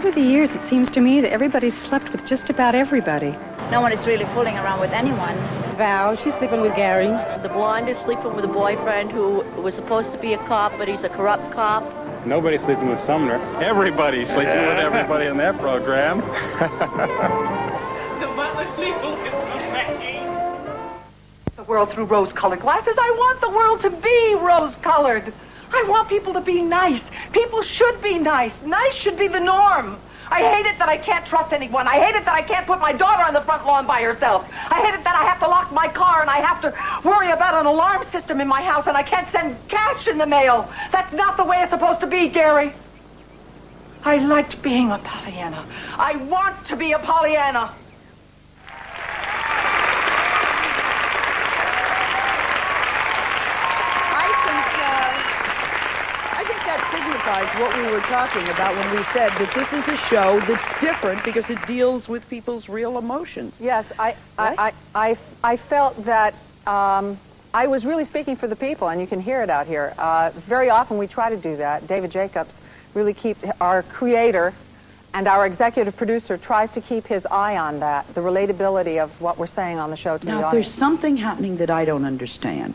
over the years, it seems to me that everybody's slept with just about everybody. No one is really fooling around with anyone. Val, she's sleeping with Gary. The blonde is sleeping with a boyfriend who was supposed to be a cop, but he's a corrupt cop. Nobody's sleeping with Sumner. Everybody's sleeping with everybody in that program. The butler sleeping with me. The world through rose-colored glasses. I want the world to be rose-colored. I want people to be nice. People should be nice. Nice should be the norm. I hate it that I can't trust anyone. I hate it that I can't put my daughter on the front lawn by herself. I hate it that I have to lock my car and I have to worry about an alarm system in my house and I can't send cash in the mail. That's not the way it's supposed to be, Gary. I liked being a Pollyanna. I want to be a Pollyanna. What we were talking about when we said that this is a show that's different because it deals with people's real emotions. Yes, I felt that I was really speaking for the people, and you can hear it out here. Very often we try to do that. David Jacobs really our creator and our executive producer tries to keep his eye on that, the relatability of what we're saying on the show to the audience. Now, there's something happening that I don't understand.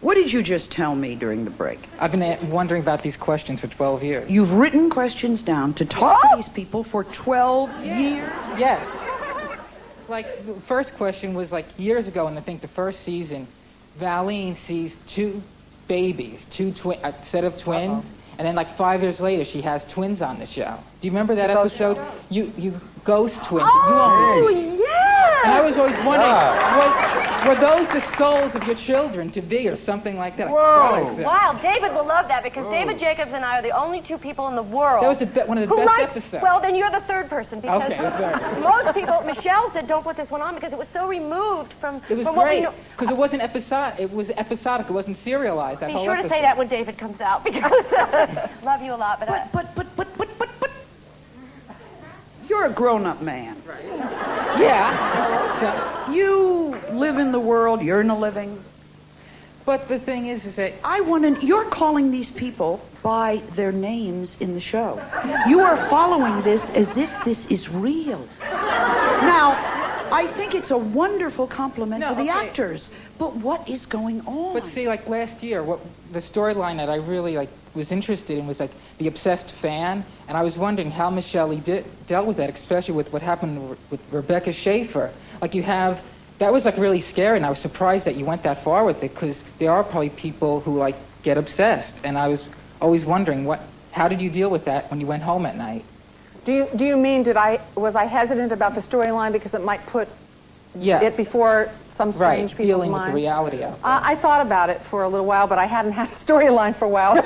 What did you just tell me during the break? I've been wondering about these questions for 12 years. You've written questions down to talk to these people for 12 years? Yes. Like, the first question was like years ago, and I think the first season, Valine sees two babies, a set of twins, and then like 5 years later, she has twins on the show. Do you remember that episode? You ghost twins. Oh, yeah! And I was always wondering, were those the souls of your children to be, or something like that? Whoa! Wow, David will love that because David Jacobs and I are the only two people in the world. That was one of the best episodes. Well, then you're the third person because most people. Michele said, "Don't put this one on," because it was so removed from. It was from great what we know. because it wasn't episodic. It was episodic. It wasn't serialized. Be sure to say that when David comes out because love you a lot. But. You're a grown-up man. Right. Yeah. So, you live in the world. You're in a living. But the thing is that you're calling these people by their names in the show. You are following this as if this is real. Now, I think it's a wonderful compliment to the actors. But what is going on? But see, like last year, the storyline that I really was interested in was like the obsessed fan, and I was wondering how Michele dealt with that, especially with what happened with Rebecca Schaefer. Like that was like really scary, and I was surprised that you went that far with it, because there are probably people who like get obsessed, and I was always wondering how did you deal with that when you went home at night? Do you mean was I hesitant about the storyline because it might put it before some strange people's dealing minds? With the reality of it. I thought about it for a little while, but I hadn't had a storyline for a while. So.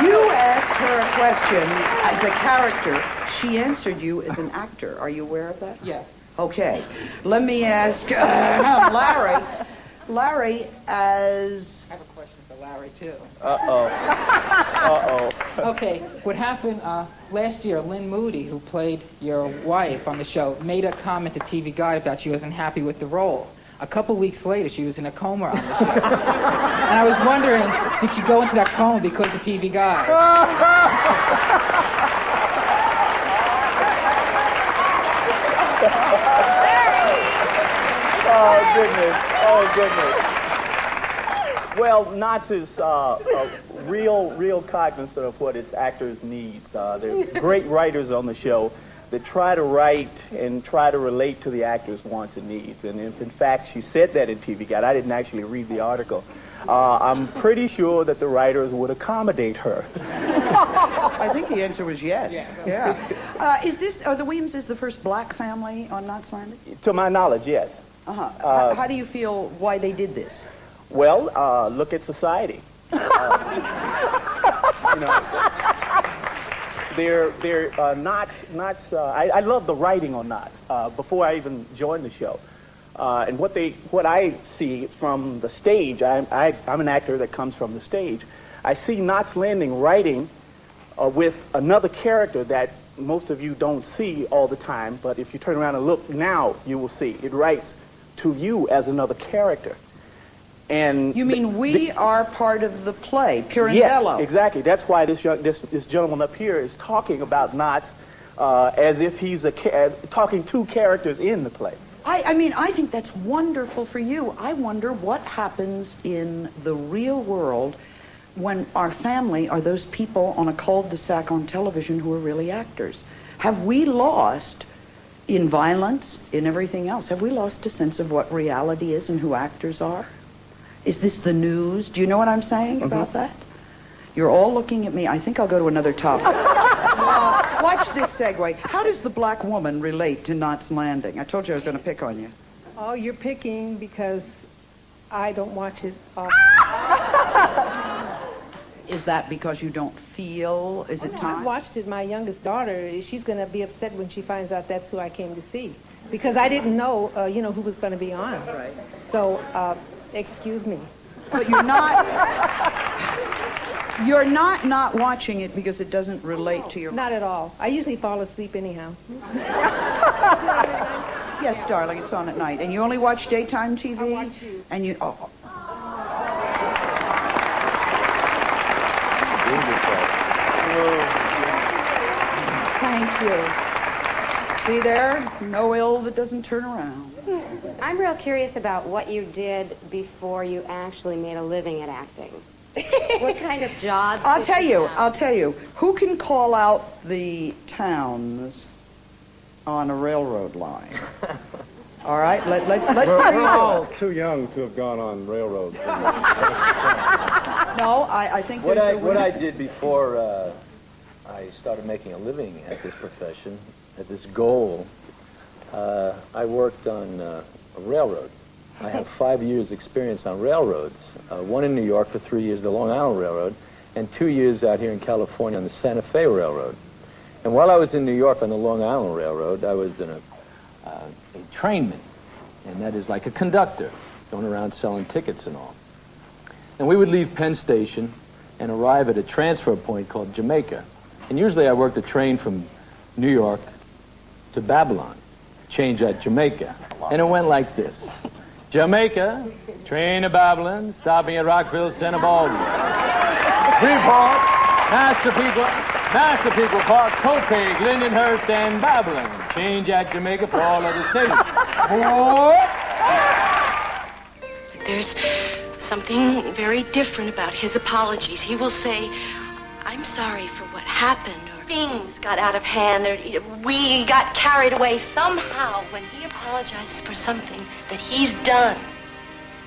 You asked her a question as a character. She answered you as an actor. Are you aware of that? Yeah. Okay. Let me ask Larry. Larry, as... I have a question for Larry, too. Uh-oh. Uh-oh. Okay, what happened last year, Lynn Moody, who played your wife on the show, made a comment to TV Guide about she wasn't happy with the role. A couple weeks later, she was in a coma on the show. And I was wondering, did she go into that coma because of TV Guide? Oh, goodness. Oh, goodness. Well, Knots is real cognizant of what its actors need. They're great writers on the show that try to write and try to relate to the actors' wants and needs. And if, in fact, she said that in TV Guide, I didn't actually read the article. I'm pretty sure that the writers would accommodate her. I think the answer was yes. Yeah. Are the Weemses the first black family on Knots Landing? To my knowledge, yes. How do you feel why they did this? Well, look at society. They're Knots. I love the writing on Knots. Before I even joined the show, and what I see from the stage, I'm an actor that comes from the stage. I see Knots Landing writing with another character that most of you don't see all the time. But if you turn around and look now, you will see it writes to you as another character. And You mean we are part of the play, Pirandello? Yes, exactly. That's why this gentleman up here is talking about knots as if he's talking two characters in the play. I mean, I think that's wonderful for you. I wonder what happens in the real world when our family are those people on a cul-de-sac on television who are really actors. Have we lost, in violence, in everything else, have we lost a sense of what reality is and who actors are? Is this the news? Do you know what I'm saying about that? You're all looking at me. I think I'll go to another topic. Watch this segue. How does the black woman relate to Knots Landing? I told you I was going to pick on you. Oh, you're picking because I don't watch it. Is that because you don't feel? Is it time? I watched it. My youngest daughter, she's going to be upset when she finds out that's who I came to see. Because I didn't know, who was going to be on. Right. So, excuse me. But you're not watching it because it doesn't relate to your... Not at all. I usually fall asleep anyhow. Yes, darling, it's on at night. And you only watch daytime TV? I watch you. And you... Oh. Thank you. See there? No ill that doesn't turn around. I'm real curious about what you did before you actually made a living at acting. What kind of jobs? I'll tell you. Who can call out the towns on a railroad line? All right, let's We're all too young to have gone on railroads. No, I think what I did before I started making a living at this profession, at this goal, I worked on a railroad. I have 5 years experience on railroads, one in New York for 3 years, the Long Island Railroad, and 2 years out here in California on the Santa Fe Railroad. And while I was in New York on the Long Island Railroad, I was a trainman, and that is like a conductor, going around selling tickets and all. And we would leave Penn Station and arrive at a transfer point called Jamaica. And usually I worked the train from New York to Babylon, change at Jamaica. And it went like this. Jamaica, train to Babylon, stopping at Rockville, Santa Baldwin. Freeport, Massapequa Park, Copiague, Lindenhurst, and Babylon. Change at Jamaica for all other stations. There's something very different about his apologies. He will say, I'm sorry for what happened, or things got out of hand, or we got carried away. Somehow, when he apologizes for something that he's done,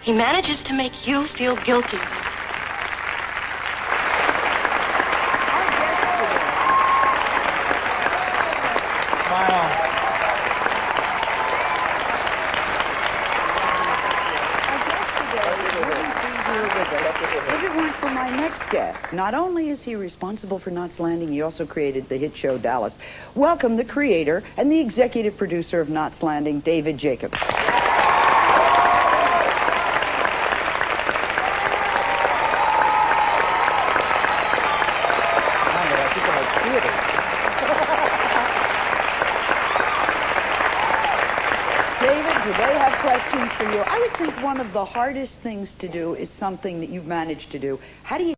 he manages to make you feel guilty. If it weren't for my next guest, not only is he responsible for Knots Landing, he also created the hit show Dallas. Welcome the creator and the executive producer of Knots Landing, David Jacobs. Do they have questions for you? I would think one of the hardest things to do is something that you've managed to do. How do you